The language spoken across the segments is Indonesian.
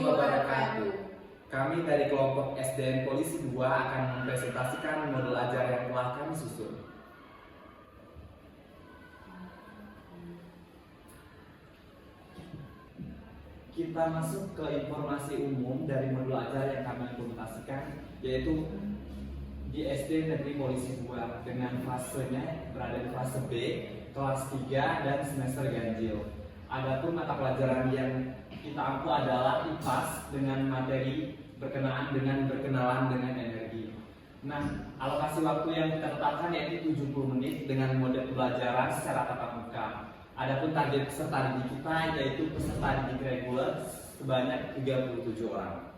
wabarakatuh. Kami dari kelompok SDN Polisi 2 akan mempresentasikan modul ajar yang telah kami susun. Kita masuk ke informasi umum dari modul ajar yang kami implementasikan, yaitu di SD Negeri Polisi 2 dengan fasenya berada di fase B, kelas 3 dan semester ganjil. Adapun mata pelajaran yang kita ampu adalah IPAS dengan materi berkenaan dengan berkenalan dengan energi. Nah, alokasi waktu yang kita tetapkan yaitu 70 menit dengan mode pembelajaran secara tatap muka. Adapun target peserta didik kita yaitu peserta didik reguler sebanyak 37 orang.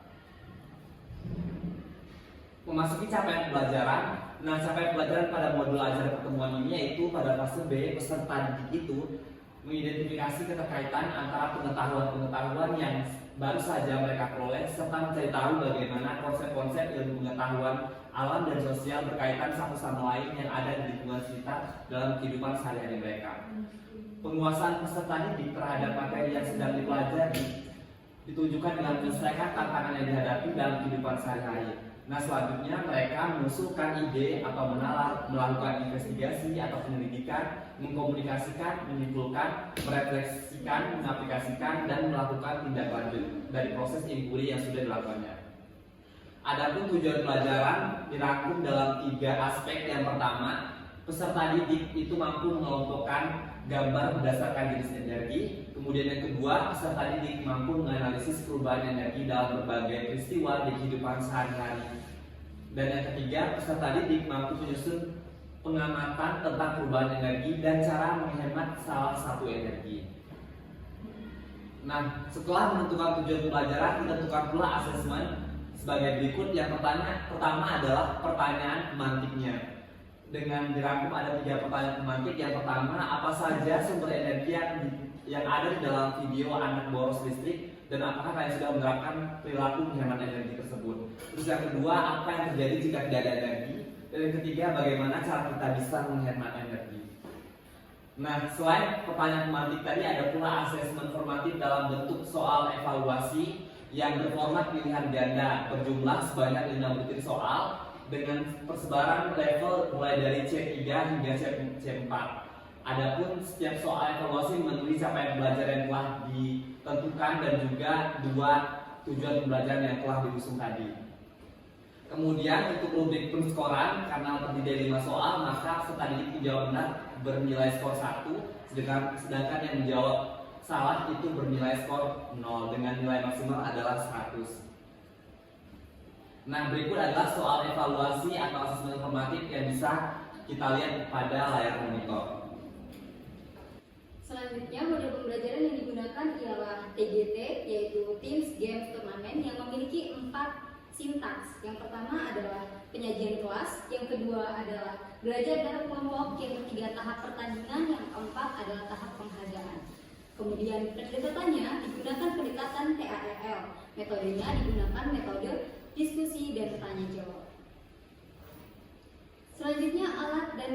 Memasuki capaian pembelajaran. Nah, capaian pembelajaran pada modul ajar pertemuan ini yaitu pada fase B, peserta didik itu mengidentifikasi keterkaitan antara pengetahuan-pengetahuan yang baru saja mereka peroleh serta mencari tahu bagaimana konsep-konsep ilmu pengetahuan alam dan sosial berkaitan satu sama lain yang ada di lingkungan sekitar dalam kehidupan sehari-hari mereka. Penguasaan peserta didik terhadap materi yang sedang dipelajari ditunjukkan dengan menyelesaikan tantangan yang dihadapi dalam kehidupan sehari-hari. Nah, selanjutnya mereka mengusulkan ide atau melakukan investigasi atau penyelidikan, mengkomunikasikan, menyimpulkan, merefleksikan, mengaplikasikan, dan melakukan tindak lanjut dari proses inquiry yang sudah dilakukannya. Adapun tujuan pelajaran dirangkum dalam 3 aspek. Yang pertama, peserta didik itu mampu mengelompokkan gambar berdasarkan jenis energi. Kemudian yang kedua, peserta didik mampu menganalisis perubahan energi dalam berbagai peristiwa di kehidupan sehari-hari. Dan yang ketiga, peserta didik mampu menyusun pengamatan tentang perubahan energi dan cara menghemat salah satu energi. Nah, setelah menentukan tujuan pelajaran, ditentukan pula asesmen sebagai berikut. Yang pertama adalah pertanyaan pemantiknya. Dengan dirangkum ada 3 pertanyaan pemantik. Yang pertama, apa saja sumber energi yang ada di dalam video anak boros listrik dan apakah kalian sudah menerapkan perilaku menghemat energi tersebut. Terus yang kedua, apa yang terjadi jika tidak ada energi. Dan yang ketiga, bagaimana cara kita bisa menghemat energi. Nah, selain pertanyaan pemantik tadi, ada pula asesmen formatif dalam bentuk soal evaluasi yang berformat pilihan ganda berjumlah sebanyak 5 butir soal dengan persebaran level mulai dari C3 hingga C4. Adapun setiap soal evaluasi memenuhi capaian pembelajaran yang telah ditentukan dan juga 2 tujuan pembelajaran yang telah diusung tadi. Kemudian untuk rubrik penskoran, karena terdiri dari 5 soal, maka peserta didik menjawab benar bernilai skor 1, sedangkan yang menjawab salah itu bernilai skor 0 dengan nilai maksimal adalah 100. Nah, berikut adalah soal evaluasi atau asesmen formatif yang bisa kita lihat pada layar monitor. Selanjutnya, model pembelajaran yang digunakan ialah TGT, yaitu Teams Games Turnamen, yang memiliki 4 sintaks. Yang pertama adalah penyajian kelas, yang kedua adalah belajar dalam kelompok, yang ketiga tahap pertandingan, yang keempat adalah tahap penghargaan. Kemudian pendekatannya digunakan pendekatan TARL. Metodenya digunakan metode diskusi dan tanya jawab. Selanjutnya alat dan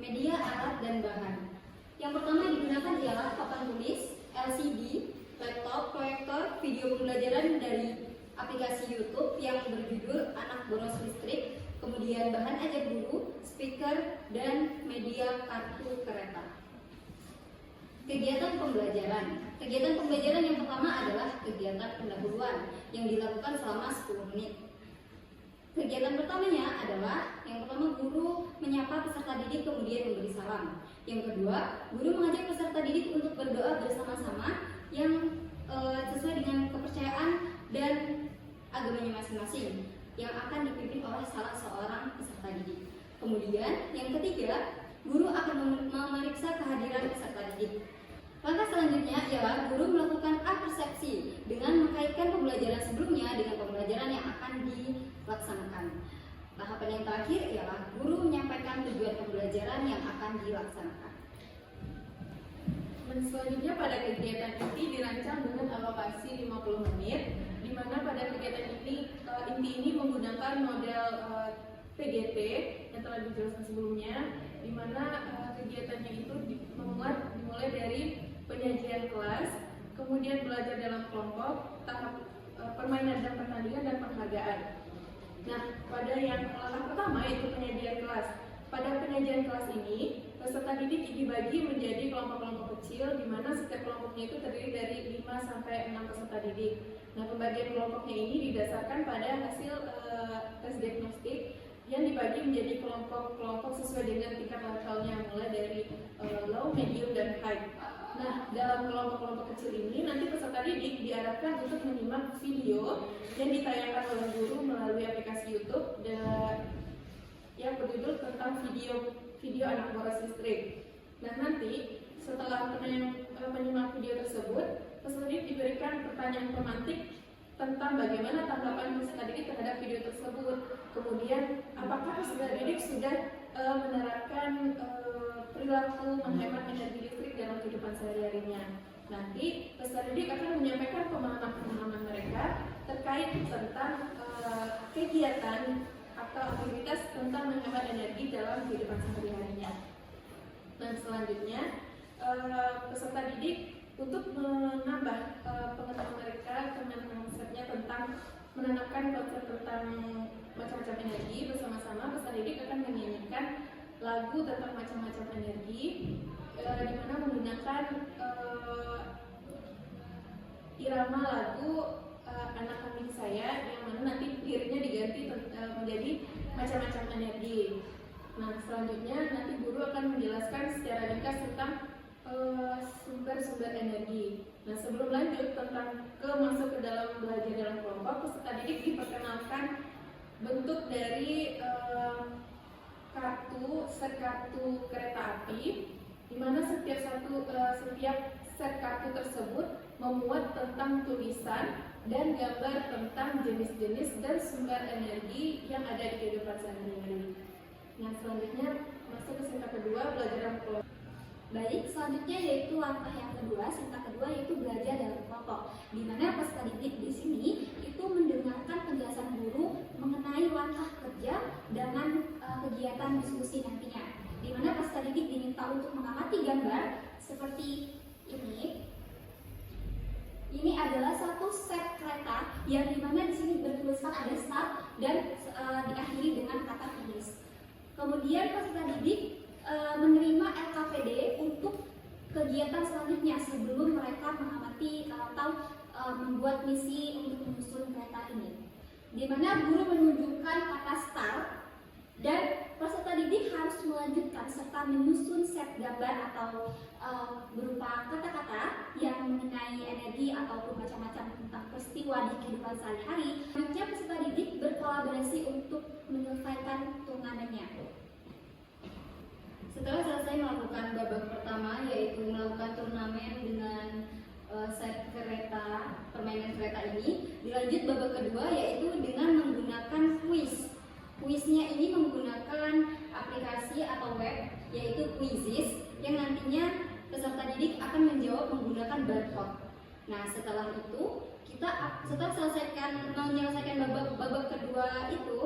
media, alat dan bahan. Yang pertama digunakan ialah papan tulis, LCD, laptop, proyektor, video pembelajaran dari aplikasi YouTube yang berjudul Anak Boros Listrik, kemudian bahan ajar guru, speaker, dan media kartu kereta. Kegiatan pembelajaran. Kegiatan pembelajaran yang pertama adalah kegiatan pendahuluan yang dilakukan selama 10 menit. Kegiatan pertamanya adalah yang pertama guru menyapa peserta didik kemudian memberi salam. Yang kedua, guru mengajak peserta didik untuk berdoa bersama-sama yang sesuai dengan kepercayaan dan agamanya masing-masing yang akan dipimpin oleh salah seorang peserta didik. Kemudian yang ketiga, guru akan memeriksa kehadiran peserta didik. Langkah selanjutnya ialah guru melakukan apersepsi dengan mengkaitkan pembelajaran sebelumnya dengan pembelajaran yang akan dilaksanakan. Tahapan yang terakhir ialah guru menyampaikan tujuan pembelajaran yang akan dilaksanakan. Dan selanjutnya pada kegiatan inti dirancang dengan alokasi 50 menit, di mana pada kegiatan ini inti ini menggunakan model PGT yang telah dijelaskan sebelumnya, di mana kegiatannya itu dimulai dari penyajian kelas, kemudian belajar dalam kelompok, tahap permainan dan pertandingan dan penghargaan. Nah, pada yang langkah pertama yaitu penyajian kelas. Pada penyajian kelas ini, peserta didik dibagi menjadi kelompok-kelompok kecil di mana setiap kelompoknya itu terdiri dari 5 sampai 6 peserta didik. Nah, pembagian kelompoknya ini didasarkan pada hasil tes diagnostik yang dibagi menjadi kelompok-kelompok sesuai dengan tingkat levelnya, mulai dari low, medium, dan high. Nah, dalam kelompok-kelompok kecil ini nanti peserta didik diarahkan untuk menyimak video yang ditayangkan oleh guru melalui aplikasi YouTube yang berjudul tentang video anak boros listrik. Nah, nanti setelah menyimak video tersebut, peserta didik diberikan pertanyaan pemantik tentang bagaimana tanggapan peserta didik terhadap video tersebut. Kemudian, apakah peserta didik sudah menerapkan perilaku menghemat energi listrik dalam kehidupan sehari-harinya. Nanti peserta didik akan menyampaikan pemahaman mereka terkait tentang kegiatan atau aktivitas tentang menghemat energi dalam kehidupan sehari-harinya. Dan selanjutnya, peserta didik untuk menambah pengetahuan mereka tentang konsepnya tentang menanamkan konsep tentang macam-macam energi bersama-sama, peserta didik akan menyanyikan lagu tentang macam-macam energi di mana menggunakan irama lagu Anak Kambing Saya yang mana nanti liriknya diganti menjadi macam-macam energi. Nah, selanjutnya nanti guru akan menjelaskan secara ringkas tentang sumber-sumber energi. Nah, sebelum lanjut masuk ke dalam belajar dalam kelompok, peserta didik diperkenalkan bentuk dari set kartu kereta api, di mana setiap set kartu tersebut memuat tentang tulisan dan gambar tentang jenis-jenis dan sumber energi yang ada di kehidupan sehari-hari. Nah, selanjutnya masuk ke singkat kedua, belajar dalam kelompok. Baik, selanjutnya yaitu langkah yang kedua, singkat kedua yaitu belajar dalam kelompok, di mana peserta didik di sini itu mendengarkan penjelasan guru mengenai langkah kerja dengan kegiatan diskusi nantinya, di mana peserta didik diminta untuk mengamati gambar seperti ini. Ini adalah satu set kereta yang dimana di sini bertuliskan ada start dan diakhiri dengan kata finish. Kemudian peserta didik menerima LKPD untuk kegiatan selanjutnya sebelum mereka mengamati atau membuat misi untuk menyusun kereta ini, di mana guru menunjukkan kata start dan peserta didik harus melanjutkan serta menyusun set gambar atau berupa kata-kata yang mengenai energi ataupun macam-macam tentang peristiwa di kehidupan sehari-hari. Selanjutnya peserta didik berkolaborasi untuk menyelesaikan turnamennya. Setelah selesai melakukan babak pertama, yaitu melakukan turnamen dengan set kereta, permainan kereta ini, dilanjut babak kedua yaitu dengan menggunakan kuis. Kuisnya ini menggunakan aplikasi atau web yaitu Quizizz yang nantinya peserta didik akan menjawab menggunakan barcode. Nah, setelah itu setelah menyelesaikan babak kedua itu,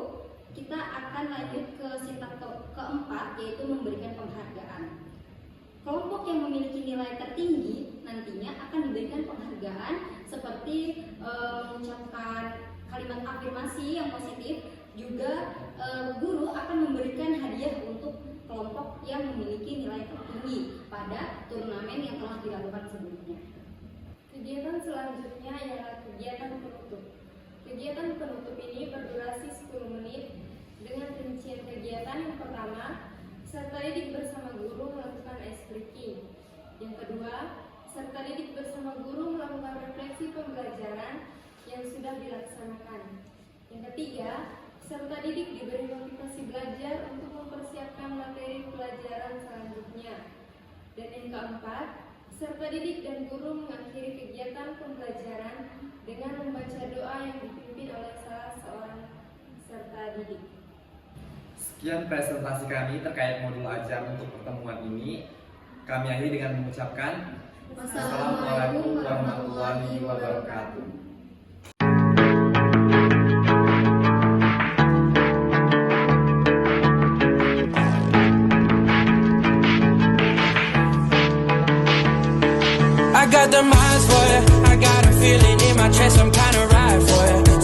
kita akan lanjut ke singkat keempat yaitu memberikan penghargaan. Kelompok yang memiliki nilai tertinggi nantinya akan diberikan penghargaan seperti mengucapkan kalimat afirmasi yang positif. Juga guru akan memberikan hadiah untuk kelompok yang memiliki nilai tertinggi pada turnamen yang telah dilakukan sebelumnya. Kegiatan selanjutnya adalah kegiatan penutup. Kegiatan penutup ini berdurasi 10 menit dengan rincian kegiatan yang pertama, peserta didik bersama guru melakukan ice breaking. Yang kedua, peserta didik bersama guru melakukan refleksi pembelajaran yang sudah dilaksanakan. Yang ketiga, peserta didik diberi motivasi belajar untuk mempersiapkan materi pelajaran selanjutnya. Dan yang keempat, peserta didik dan guru mengakhiri kegiatan pembelajaran dengan membaca doa yang dipimpin oleh salah seorang peserta didik. Sekian presentasi kami terkait modul ajar untuk pertemuan ini. Kami akhiri dengan mengucapkan Wassalamualaikum warahmatullahi wabarakatuh. I got the minds for ya, I got a feeling in my chest, I'm kinda right. life, what